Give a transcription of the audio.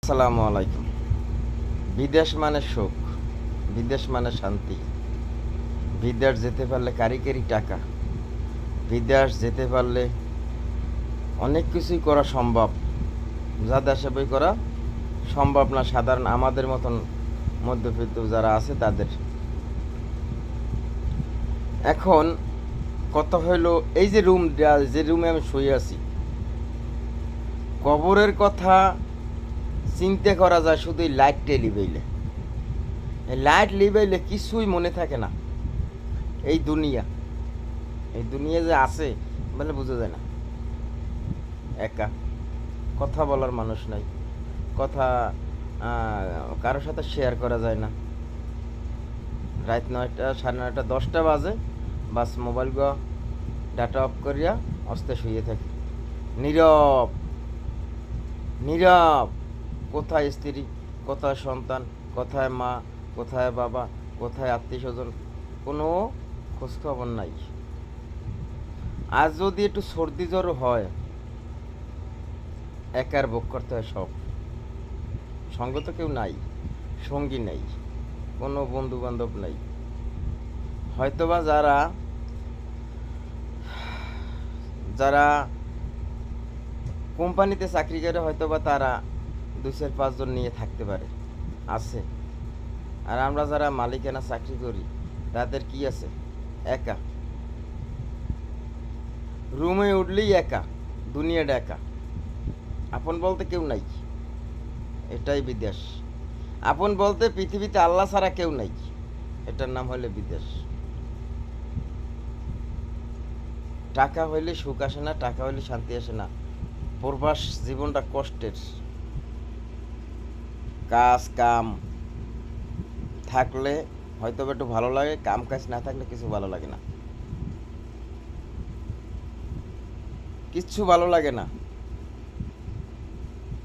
আসসালামু আলাইকুম। বিদেশ মানে সুখ, বিদেশ মানে শান্তি। বিদেশ যেতে পারলে কারি কারি টাকা, বিদেশ যেতে পারলে অনেক কিছুই করা সম্ভব, যা দেশে বই করা সম্ভব না সাধারণ আমাদের মতন মধ্যবিত্ত যারা আছে তাদের। এখন কথা হইল, এই যে যে রুমে আমি শুয়ে আছি, কবরের কথা চিন্তা করা যায় শুধু এই লাইটটা লিবাইলে। এই লাইট লিবাইলে কিছুই মনে থাকে না। এই দুনিয়া যে আছে মানে বোঝা যায় না। একা, কথা বলার মানুষ নাই, কথা কারোর সাথে শেয়ার করা যায় না। রাত 9টা, 9:30, 10টা বাজে, বাস মোবাইল ডাটা অফ করিয়া অস্তে শুয়ে থাকি। নীরব নীরব। কোথায় স্ত্রী, কোথায় সন্তান, কোথায় মা, কোথায় বাবা, কোথায় আত্মীয় স্বজন, কোনো খোঁজখবর নাই। আজ যদি একটু সর্দি জ্বর হয়, একার ভোগ করতে হয় সব। সঙ্গ তো কেউ নাই, সঙ্গী নেই, কোনো বন্ধু বান্ধব নাই। হয়তোবা যারা যারা কোম্পানিতে চাকরি করে হয়তোবা তারা 2-4-5 জন নিয়ে থাকতে পারে, আছে। আর আমরা যারা মালিকানা চাকরি করি তাদের কি আছে? একা। রুমে উঠলেই একা, দুনিয়াটা একা। আপন বলতে কেউ নাই, এটাই বিদেশ। আপন বলতে পৃথিবীতে আল্লাহ ছাড়া কেউ নাই, এটার নাম হলে বিদেশ। টাকা হইলে সুখ আসে না, টাকা হইলে শান্তি আসে না। প্রবাস জীবনটা কষ্টের। কাজ কাম থাকলে হয়তো একটু ভালো লাগে, কাম কাজ না থাকলে কিছু ভালো লাগে না, কিচ্ছু ভালো লাগে না।